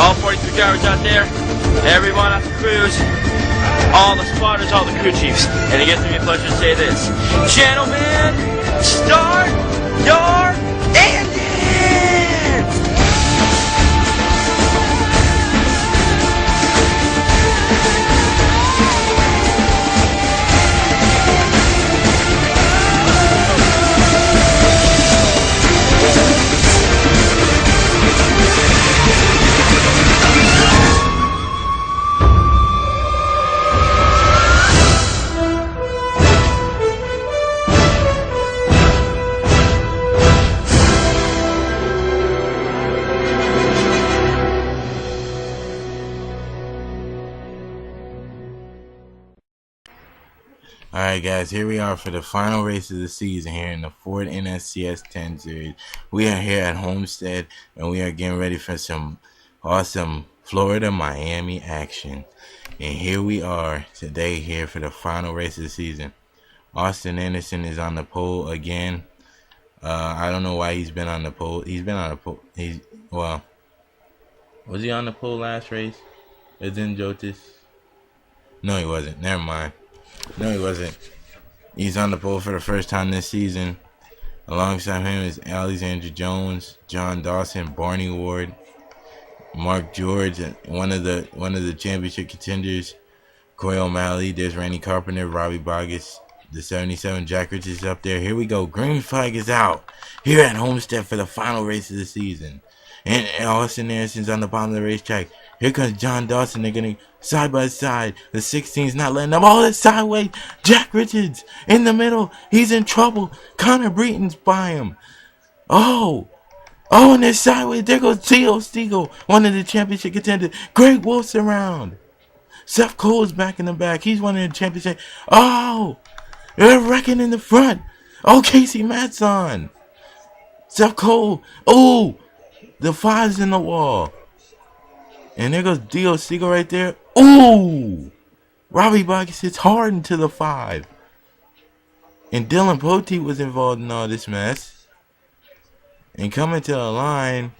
All 43 drivers out there, everyone at the crews, all the spotters, all the crew chiefs. And it gives me a pleasure to say this. Gentlemen, start your engines! Alright guys, here we are for the final race of the season here in the Ford NSCS10 series. We are here at Homestead and we are getting ready for some awesome Florida-Miami action. And here we are today here for the final race of the season. Austin Anderson is on the pole again. I don't know why he's been on the pole. He's been on the pole. Well, was he on the pole last race? Is in Jotis? No, he wasn't. Never mind. No, he wasn't. He's on the pole for the first time this season. Alongside him is Alexander Jones, John Dawson, Barney Ward, Mark George, one of the championship contenders, Coy O'Malley. There's Randy Carpenter, Robbie Boggess, the 77 Jack Richards is up there. Here we go. Green flag is out here at Homestead for the final race of the season. And Austin Anderson's on the bottom of the racetrack. Here comes John Dawson. They're going to side by side. The 16's not letting them. Oh, it's sideways. Jack Richards in the middle. He's in trouble. Connor Breton's by him. Oh, and they're sideways. There goes Theo Stiegel, one of the championship contenders. Greg Wolf's around. Seth Cole's back in the back. He's one of the championship. Oh, they're wrecking in the front. Oh, Casey Matson. Seth Cole. Oh, the 5's in the wall. And there goes Theo Stiegel right there. Ooh! Robbie Boggess hits hard into the 5. And Dylan Poteet was involved in all this mess. And coming to the line,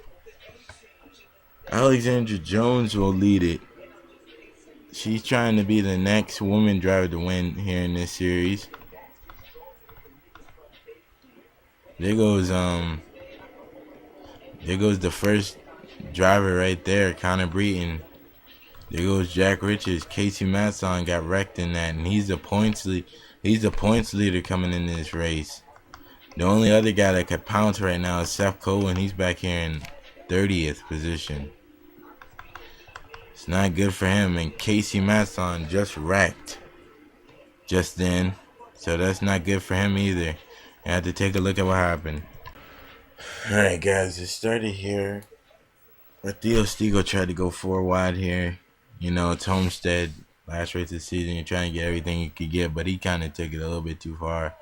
Alexandra Jones will lead it. She's trying to be the next woman driver to win here in this series. There goes the first driver right there, Connor Breton. There goes Jack Richards. Casey Matson got wrecked in that, and he's the points leader coming in this race. The only other guy that could pounce right now is Seth Cole, and he's back here in 30th position. It's not good for him, and Casey Matson just wrecked just then, so that's not good for him either. I had to take a look at what happened. Alright guys, it started here. But Theo Stiegel tried to go 4 wide here. You know, it's Homestead. Last race of the season. You're trying to get everything you could get. But he kind of took it a little bit too far.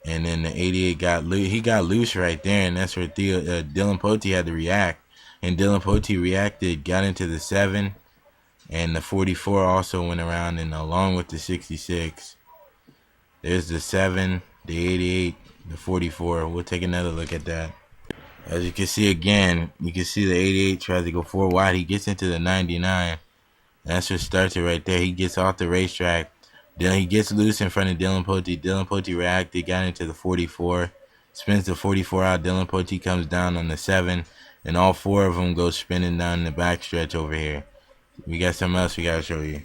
And then the 88 got loose. He got loose right there. And that's where Dylan Poteet had to react. And Dylan Poteet reacted. Got into the 7. And the 44 also went around. And along with the 66. There's the 7. The 88. The 44. We'll take another look at that. As you can see again, you can see the 88 tries to go 4 wide. He gets into the 99. That's what starts it right there. He gets off the racetrack. Then he gets loose in front of Dylan Poteet. Dylan Poteet reacted, got into the 44. Spins the 44 out. Dylan Poteet comes down on the 7. And all 4 of them go spinning down the backstretch over here. We got something else we got to show you.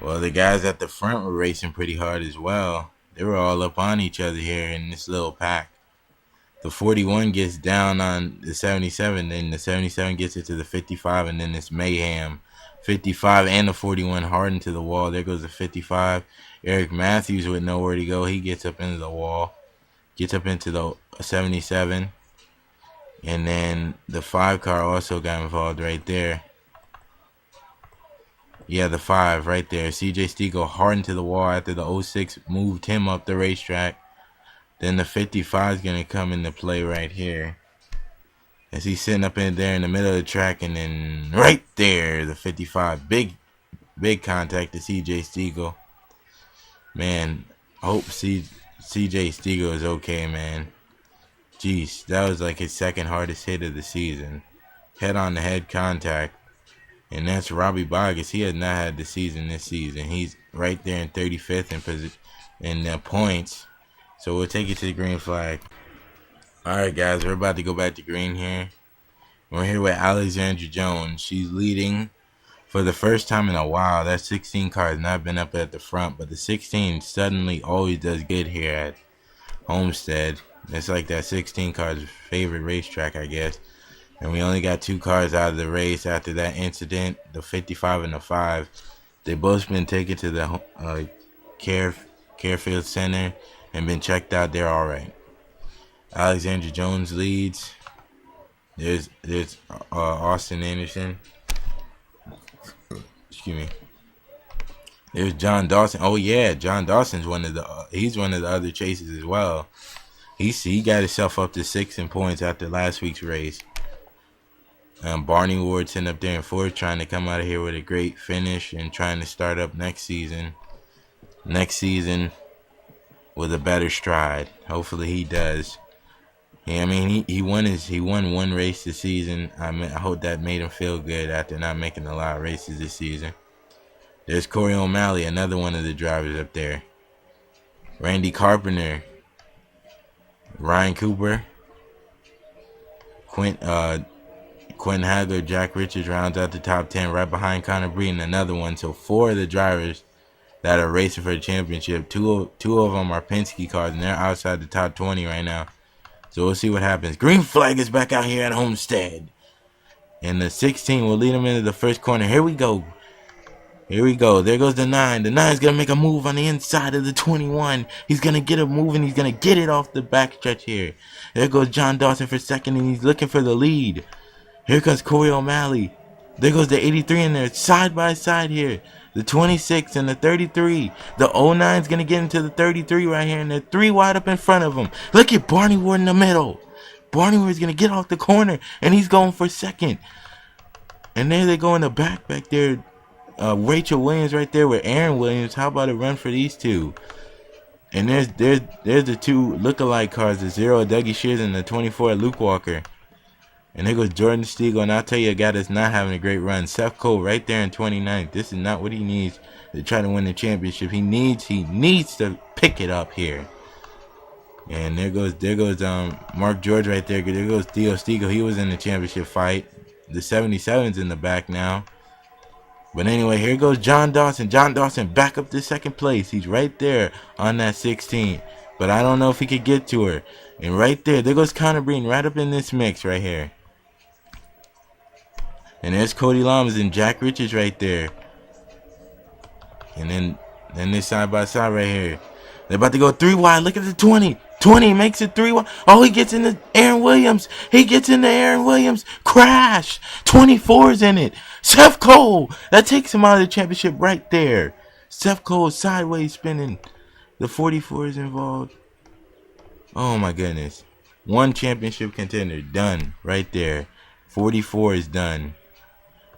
Well, the guys at the front were racing pretty hard as well. They were all up on each other here in this little pack. The 41 gets down on the 77, then the 77 gets it to the 55, and then it's mayhem. 55 and the 41 hard into the wall. There goes the 55. Eric Matthews with nowhere to go. He gets up into the wall. Gets up into the 77. And then the 5 car also got involved right there. Yeah, the 5 right there. CJ Stiegel hard into the wall after the 06 moved him up the racetrack. Then the 55 is going to come into play right here. As he's sitting up in there in the middle of the track. And then right there, the 55. Big contact to CJ Stiegel. Man, I hope CJ Stiegel is okay, man. Jeez, that was like his second hardest hit of the season. Head on the head contact. And that's Robbie Boggess. He has not had the season this season. He's right there in 35th in points. So we'll take it to the green flag. Alright guys, we're about to go back to green here. We're here with Alexandra Jones. She's leading for the first time in a while. That 16 car has not been up at the front, but the 16 suddenly always does good here at Homestead. It's like that 16 car's favorite racetrack, I guess. And we only got 2 cars out of the race after that incident, the 55 and the 5. They both been taken to the Carefield Center and been checked out. They're all right. Alexandra Jones leads. There's Austin Anderson. Excuse me. There's John Dawson. Oh yeah, John Dawson's he's one of the other chasers as well. He got himself up to 6 in points after last week's race. Barney Wardson up there in 4th, trying to come out of here with a great finish and trying to start up next season with a better stride. Hopefully he does. Yeah, I mean he won 1 race this season. I hope that made him feel good after not making a lot of races this season. There's Corey O'Malley, another one of the drivers up there. Randy Carpenter, Ryan Cooper, Quentin Hagler, Jack Richards rounds out the top 10 right behind Connor Breeden, another one. So 4 of the drivers that are racing for the championship. Two of them are Penske cars, and they're outside the top 20 right now. So we'll see what happens. Green flag is back out here at Homestead. And the 16 will lead them into the first corner. Here we go. Here we go. There goes the 9. The 9 is going to make a move on the inside of the 21. He's going to get a move, and he's going to get it off the backstretch here. There goes John Dawson for second, and he's looking for the lead. Here comes Corey O'Malley. There goes the 83 in there, side by side here. The 26 and the 33. The 09 is going to get into the 33 right here, and they're 3 wide up in front of him. Look at Barney Ward in the middle. Barney Ward is going to get off the corner, and he's going for second. And there they go in the back there. Rachel Williams right there with Aaron Williams. How about a run for these two? And there's the 2 lookalike cars, the 0 Dougie Shears and the 24 Luke Walker. And there goes Jordan Stiegel, and I'll tell you a guy that's not having a great run. Seth Cole right there in 29th. This is not what he needs to try to win the championship. He needs to pick it up here. And there goes Mark George right there. There goes Theo Stiegel. He was in the championship fight. The 77's in the back now. But anyway, here goes John Dawson. John Dawson back up to 2nd place. He's right there on that 16. But I don't know if he could get to her. And right there goes Connor Breen right up in this mix right here. And there's Cody Lamas and Jack Richards right there. And then this side by side right here. They're about to go 3 wide. Look at the 20. 20 makes it 3 wide. Oh, he gets into Aaron Williams. Crash. 24's in it. Seth Cole. That takes him out of the championship right there. Seth Cole sideways spinning. The 44 is involved. Oh my goodness. 1 championship contender done right there. 44 is done.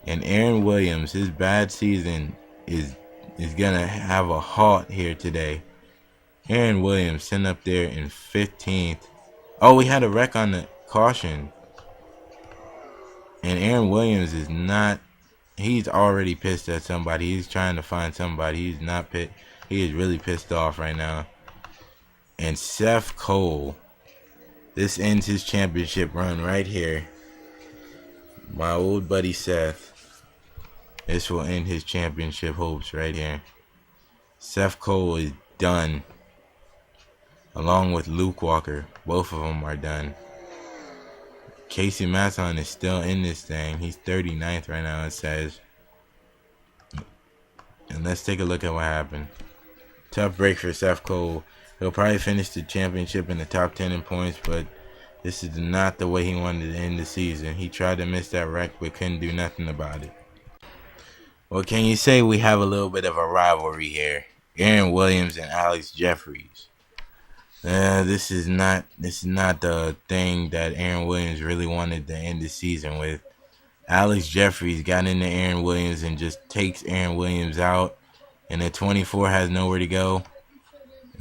And Aaron Williams, his bad season is gonna have a halt here today. Aaron Williams sitting up there in 15th. Oh, we had a wreck on the caution. And Aaron Williams is not. He's already pissed at somebody. He's trying to find somebody. He's not pissed. He is really pissed off right now. And Seth Cole. This ends his championship run right here. My old buddy Seth. This will end his championship hopes right here. Seth Cole is done. Along with Luke Walker. Both of them are done. Casey Masson is still in this thing. He's 39th right now, it says. And let's take a look at what happened. Tough break for Seth Cole. He'll probably finish the championship in the top 10 in points, but this is not the way he wanted to end the season. He tried to miss that wreck, but couldn't do nothing about it. What can you say? We have a little bit of a rivalry here. Aaron Williams and Alex Jeffries. This is not the thing that Aaron Williams really wanted to end the season with. Alex Jeffries got into Aaron Williams and just takes Aaron Williams out. And then 24 has nowhere to go.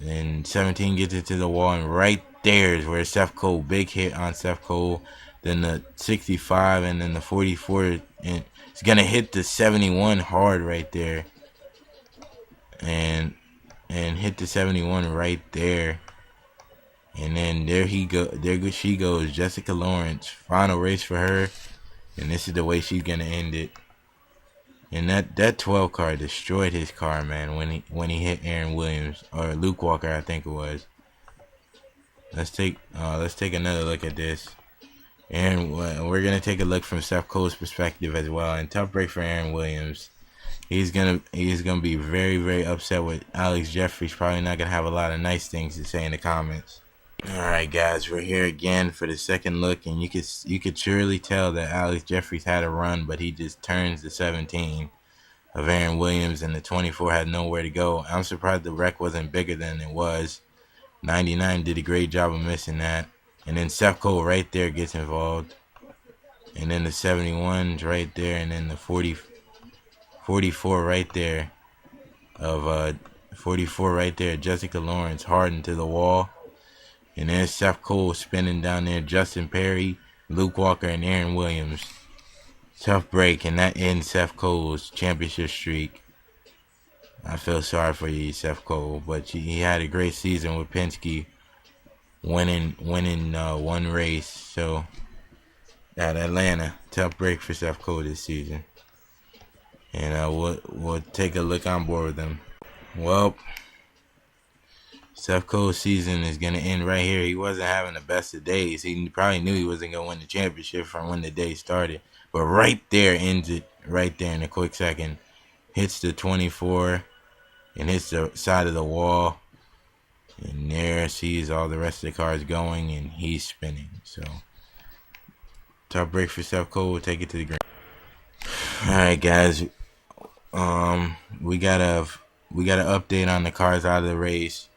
And 17 gets it to the wall. And right there is where Seth Cole, big hit on Seth Cole. then the 65, and then the 44. And it's gonna hit the 71 hard right there, and hit the 71 right there. And then there she goes, Jessica Lawrence. Final race for her, and this is the way she's gonna end it. And that 12 car destroyed his car, man, when he hit Aaron Williams or Luke Walker, I think it was. Let's take another look at this. And we're gonna take a look from Seth Cole's perspective as well. And tough break for Aaron Williams. He's gonna be very, very upset with Alex Jeffries. Probably not gonna have a lot of nice things to say in the comments. All right, guys, we're here again for the second look, and you could surely tell that Alex Jeffries had a run, but he just turns the 17 of Aaron Williams, and the 24 had nowhere to go. I'm surprised the wreck wasn't bigger than it was. 99 did a great job of missing that, and then Seth Cole right there gets involved, and then the 71's right there, and then the 44 right there of 44 right there, Jessica Lawrence hardened to the wall. And there's Seth Cole spinning down there, Justin Perry, Luke Walker, and Aaron Williams. Tough break, and that ends Seth Cole's championship streak. I feel sorry for you, Seth Cole, but he had a great season with Penske, winning one race. So at Atlanta, tough break for Seth Cole this season. And we'll take a look on board with him. Well, Seth Cole's season is going to end right here. He wasn't having the best of days. He probably knew he wasn't going to win the championship from when the day started. But right there ends it right there in a quick second. Hits the 24 and hits the side of the wall. And there sees all the rest of the cars going, and he's spinning. So, top break for Seth Cole. We'll take it to the ground. All right, guys. We got an update on the cars out of the race.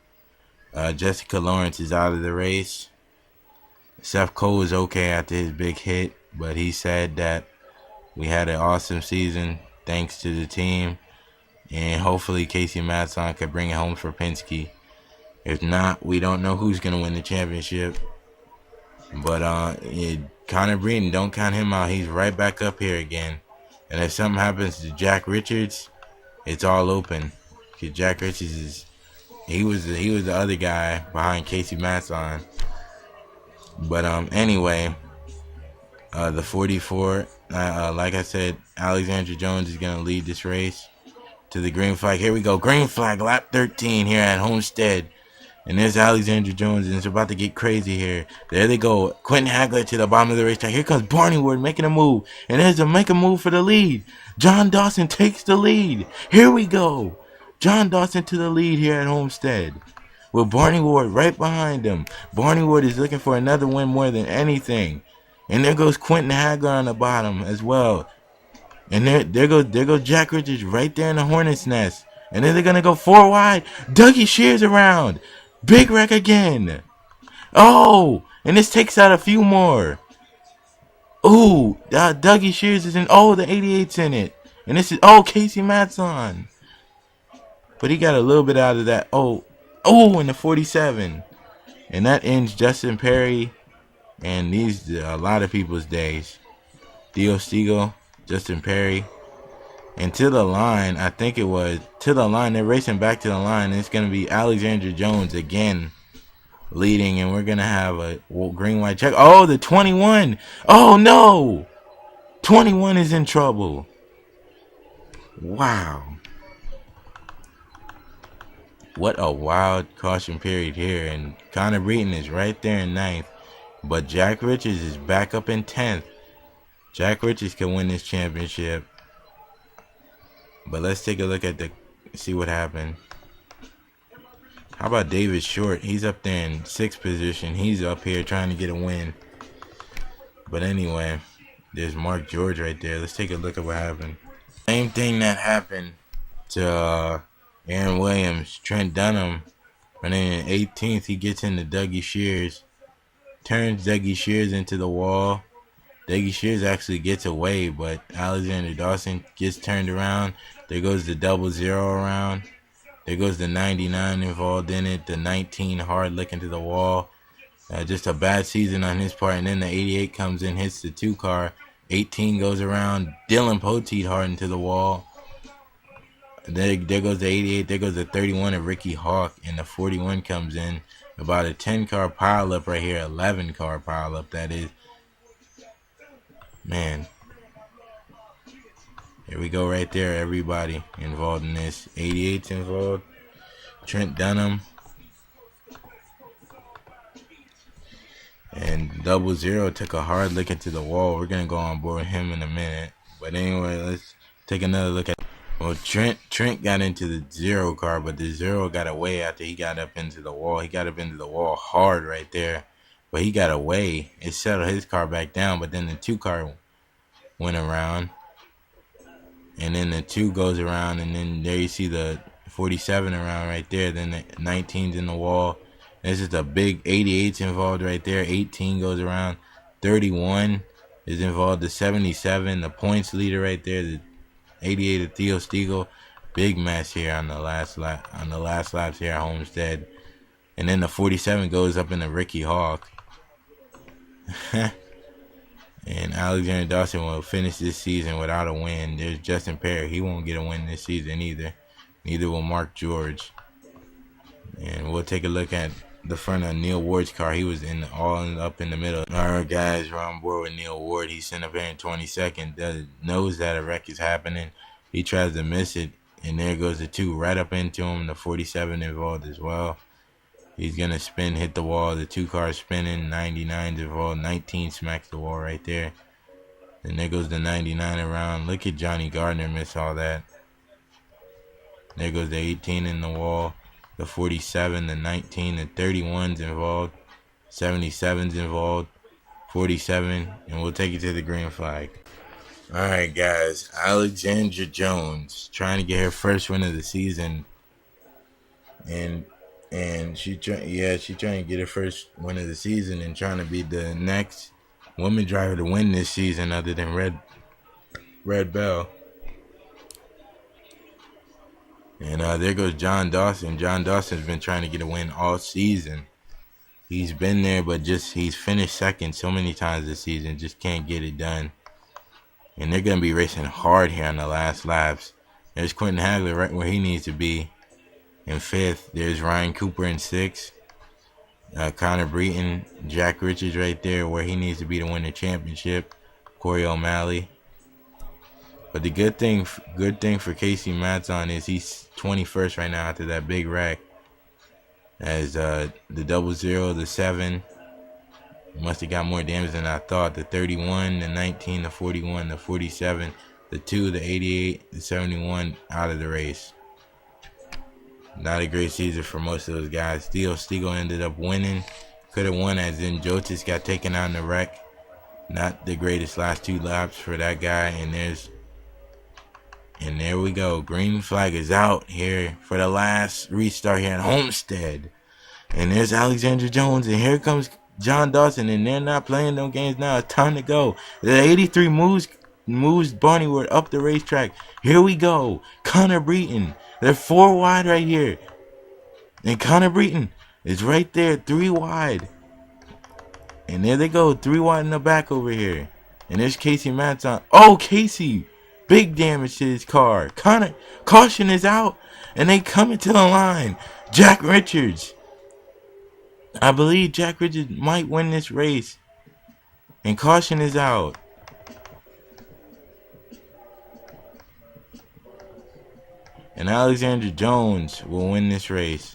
Jessica Lawrence is out of the race. Seth Cole is okay after his big hit, but he said that we had an awesome season thanks to the team, and hopefully Casey Matson could bring it home for Penske. If not, we don't know who's going to win the championship. But Connor Breeden, don't count him out. He's right back up here again. And if something happens to Jack Richards, it's all open. Because Jack Richards he was the other guy behind Casey Matson. But anyway, the 44, like I said, Alexander Jones is gonna lead this race to the green flag. Here we go, green flag, lap 13 here at Homestead. And there's Alexander Jones, and it's about to get crazy here. There they go, Quentin Hagler to the bottom of the racetrack. Here comes Barney Ward making a move, and there's a make a move for the lead. John Dawson takes the lead. Here we go. John Dawson to the lead here at Homestead, with Barney Ward right behind him. Barney Ward is looking for another win more than anything. And there goes Quentin Hagler on the bottom as well. And there goes Jack Richards right there in the Hornet's nest. And then they're going to go 4 wide. Dougie Shears around. Big wreck again. Oh, and this takes out a few more. Ooh, Dougie Shears is in. Oh, the 88's in it. And this is, Casey Matson. But he got a little bit out of that. Oh, in the 47. And that ends Justin Perry and a lot of people's days. Dio Stiegel, Justin Perry. And to the line, I think it was to the line. They're racing back to the line. And it's going to be Alexander Jones again leading. And we're going to have a green-white check. Oh, the 21. Oh, no. 21 is in trouble. Wow. What a wild caution period here. And Connor Breeden is right there in 9th. But Jack Richards is back up in 10th. Jack Richards can win this championship. But let's take a look at see what happened. How about David Short? He's up there in 6th position. He's up here trying to get a win. But anyway, there's Mark George right there. Let's take a look at what happened. Same thing that happened to Aaron Williams. Trent Dunham running in 18th. He gets into Dougie Shears. Turns Dougie Shears into the wall. Dougie Shears actually gets away, but Alexander Dawson gets turned around. There goes the 00 around. There goes the 99 involved in it. The 19 hard looking to the wall. Just a bad season on his part. And then the 88 comes in, hits the 2 car. 18 goes around. Dylan Poteet hard into the wall. There goes the 88. There goes the 31 of Ricky Hawk. And the 41 comes in. About a 10 car pile up right here. 11 car pile up, that is. Man. Here we go right there. Everybody involved in this. 88's involved. Trent Dunham. And 00 took a hard look into the wall. We're going to go on board with him in a minute. But anyway, let's take another look at. Well, Trent got into the 0 car, but the 0 got away after he got up into the wall. He got up into the wall hard right there. But he got away. It settled his car back down, but then the 2 car went around. And then the 2 goes around, and then there you see the 47 around right there. Then the 19's in the wall. There's just a big 88's involved right there. 18 goes around. 31 is involved. The 77, the points leader right there. The 88 of Theo Stiegel. Big mess here on the last lap. On the last laps here at Homestead. And then the 47 goes up into Ricky Hawk. And Alexander Dawson will finish this season without a win. There's Justin Perry. He won't get a win this season either. Neither will Mark George. And we'll take a look at the front of Neil Ward's car. He was up in the middle. Alright guys, we're on board with Neil Ward. He's sent up here in 22nd. Knows that a wreck is happening. He tries to miss it. And there goes the 2 right up into him. The 47 involved as well. He's going to spin, hit the wall. The 2 cars spinning. 99's involved. 19 smacks the wall right there. And there goes the 99 around. Look at Johnny Gardner miss all that. There goes the 18 in the wall. The 47, the 19, the 31's involved. 77's involved. 47. And we'll take it to the green flag. Alright guys. Alexandra Jones trying to get her first win of the season. And she trying to get her first win of the season and trying to be the next woman driver to win this season other than Red Bell. And there goes John Dawson. John Dawson's been trying to get a win all season. He's been there, but he's finished second so many times this season, just can't get it done. And they're going to be racing hard here on the last laps. There's Quentin Hagler right where he needs to be. In 5th, there's Ryan Cooper in 6th. Connor Breton, Jack Richards right there where he needs to be to win the championship. Corey O'Malley. But the good thing for Casey Matson is he's 21st right now after that big wreck. As the 00, the 7 must have got more damage than I thought. The 31, the 19, the 41, the 47, the 2, the 88, the 71 out of the race. Not a great season for most of those guys. Theo Stiegel ended up winning. Could have won as in Jotis got taken out in the wreck. Not the greatest last 2 laps for that guy. And there we go. Green flag is out here for the last restart here at Homestead. And there's Alexander Jones. And here comes John Dawson. And they're not playing no games now. It's time to go. The 83 moves Barney Ward up the racetrack. Here we go. Connor Breton. They're 4 wide right here. And Connor Breton is right there, 3 wide. And there they go, 3 wide in the back over here. And there's Casey Matson. Oh, Casey! Big damage to his car. Connor, caution is out. And they coming to the line. Jack Richards. I believe Jack Richards might win this race. And caution is out. And Alexander Jones will win this race.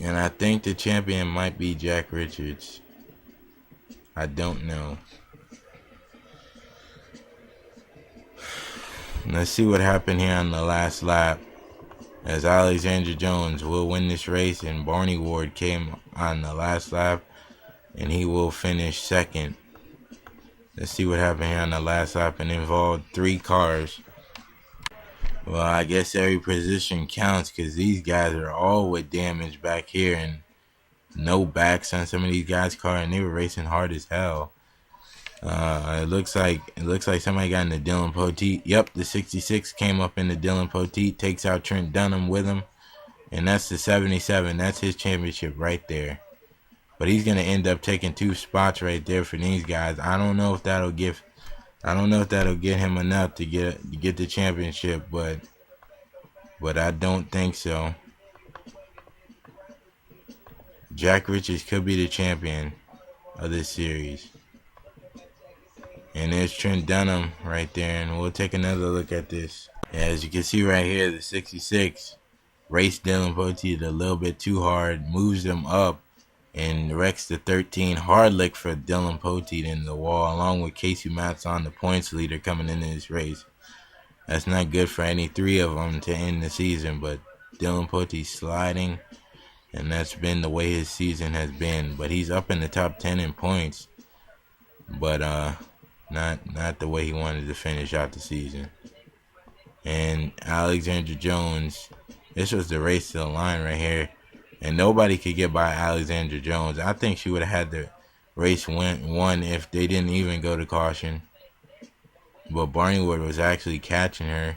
And I think the champion might be Jack Richards. I don't know. Let's see what happened here on the last lap. As Alexander Jones will win this race and Barney Ward came on the last lap. And he will finish second. Let's see what happened here on the last lap and involved 3 cars. Well, I guess every position counts because these guys are all with damage back here and no backs on some of these guys' cars, and they were racing hard as hell. It looks like somebody got in the Dylan Poteet. Yep, the 66 came up in the Dylan Poteet, takes out Trent Dunham with him, and that's the 77. That's his championship right there. But he's gonna end up taking 2 spots right there for these guys. I don't know if that'll get him enough to get the championship, but I don't think so. Jack Richards could be the champion of this series. And there's Trent Dunham right there, and we'll take another look at this. As you can see right here, the 66 raced Dylan Poteet a little bit too hard, moves him up, and wrecks the 13. Hard lick for Dylan Poteet in the wall, along with Casey Matson, the points leader, coming into this race. That's not good for any 3 of them to end the season, but Dylan Poteet sliding, and that's been the way his season has been. But he's up in the top 10 in points, but not the way he wanted to finish out the season. And Alexandra Jones, this was the race to the line right here, and nobody could get by Alexandra Jones. I think she would have had the race won if they didn't even go to caution. But Barney Ward was actually catching her.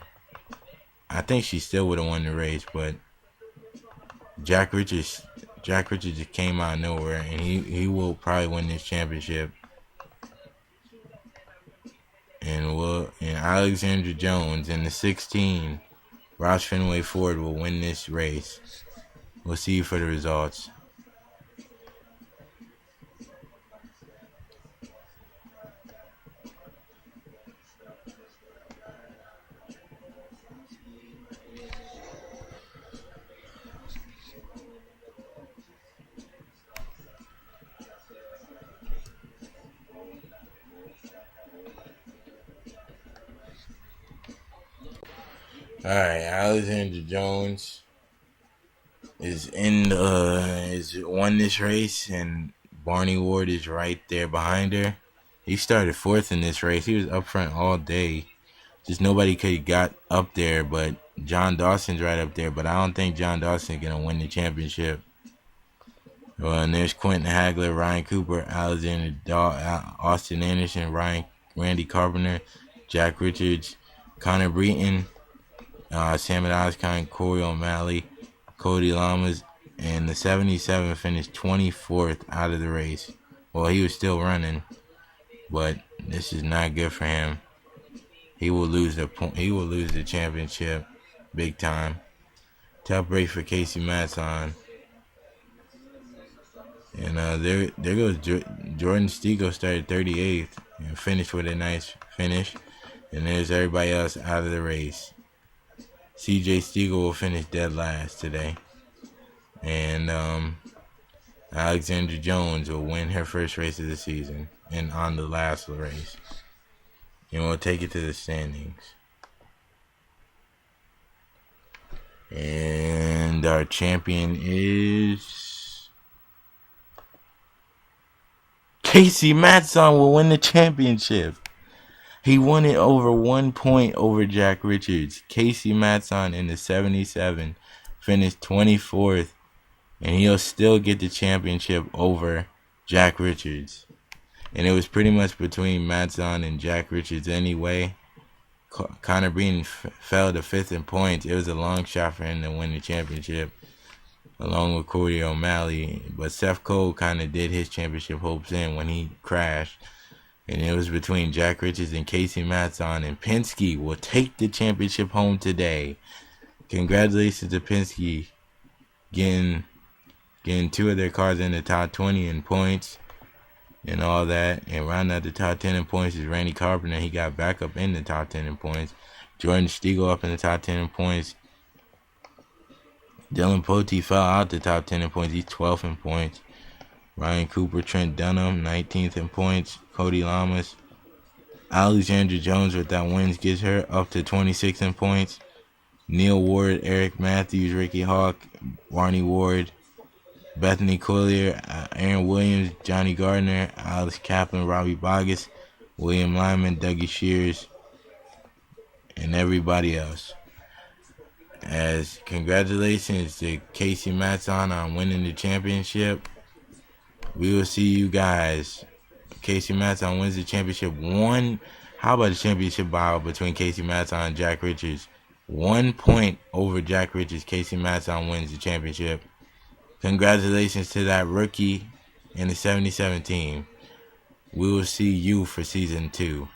I think she still would have won the race, but Jack Richards just came out of nowhere, and he will probably win this championship. And Alexandra Jones in the 16, Roush Fenway Ford will win this race. We'll see you for the results. Alright, Alexandra Jones is won this race, and Barney Ward is right there behind her. He started 4th in this race. He was up front all day. Just nobody could have got up there, but John Dawson's right up there. But I don't think John Dawson's going to win the championship. Well, and there's Quentin Hagler, Ryan Cooper, Austin Anderson, Randy Carpenter, Jack Richards, Connor Breton, Sam Oscon, Corey O'Malley, Cody Lamas, and the 77 finished 24th out of the race. Well, he was still running, but this is not good for him. He will lose the championship big time. Tough break for Casey Matson. And there goes Jordan Stigo, started 38th and finished with a nice finish. And there's everybody else out of the race. CJ Stiegel will finish dead last today. And Alexandra Jones will win her first race of the season and on the last race. And we'll take it to the standings. And our champion is Casey Matson will win the championship. He won it over 1 point over Jack Richards. Casey Matson in the 77 finished 24th, and he'll still get the championship over Jack Richards. And it was pretty much between Matson and Jack Richards anyway. Connor Breton fell to 5th in points. It was a long shot for him to win the championship, along with Corey O'Malley. But Seth Cole kind of did his championship hopes in when he crashed. And it was between Jack Richards and Casey Matson. And Penske will take the championship home today. Congratulations to Penske getting 2 of their cars in the top 20 in points and all that. And rounding out the top 10 in points is Randy Carpenter. He got back up in the top 10 in points. Jordan Stiegel up in the top 10 in points. Dylan Poteet fell out the top 10 in points. He's 12th in points. Ryan Cooper, Trent Dunham, 19th in points. Cody Lamas. Alexandra Jones with that wins gets her up to 26 in points. Neil Ward, Eric Matthews, Ricky Hawk, Barney Ward, Bethany Collier, Aaron Williams, Johnny Gardner, Alex Kaplan, Robbie Bogus, William Lyman, Dougie Shears, and everybody else. As congratulations to Casey Matson on winning the championship. We will see you guys Casey Matson wins the championship. How about the championship battle between Casey Matson and Jack Richards? 1 point over Jack Richards. Casey Matson wins the championship. Congratulations to that rookie in the 77 team. We will see you for season 2.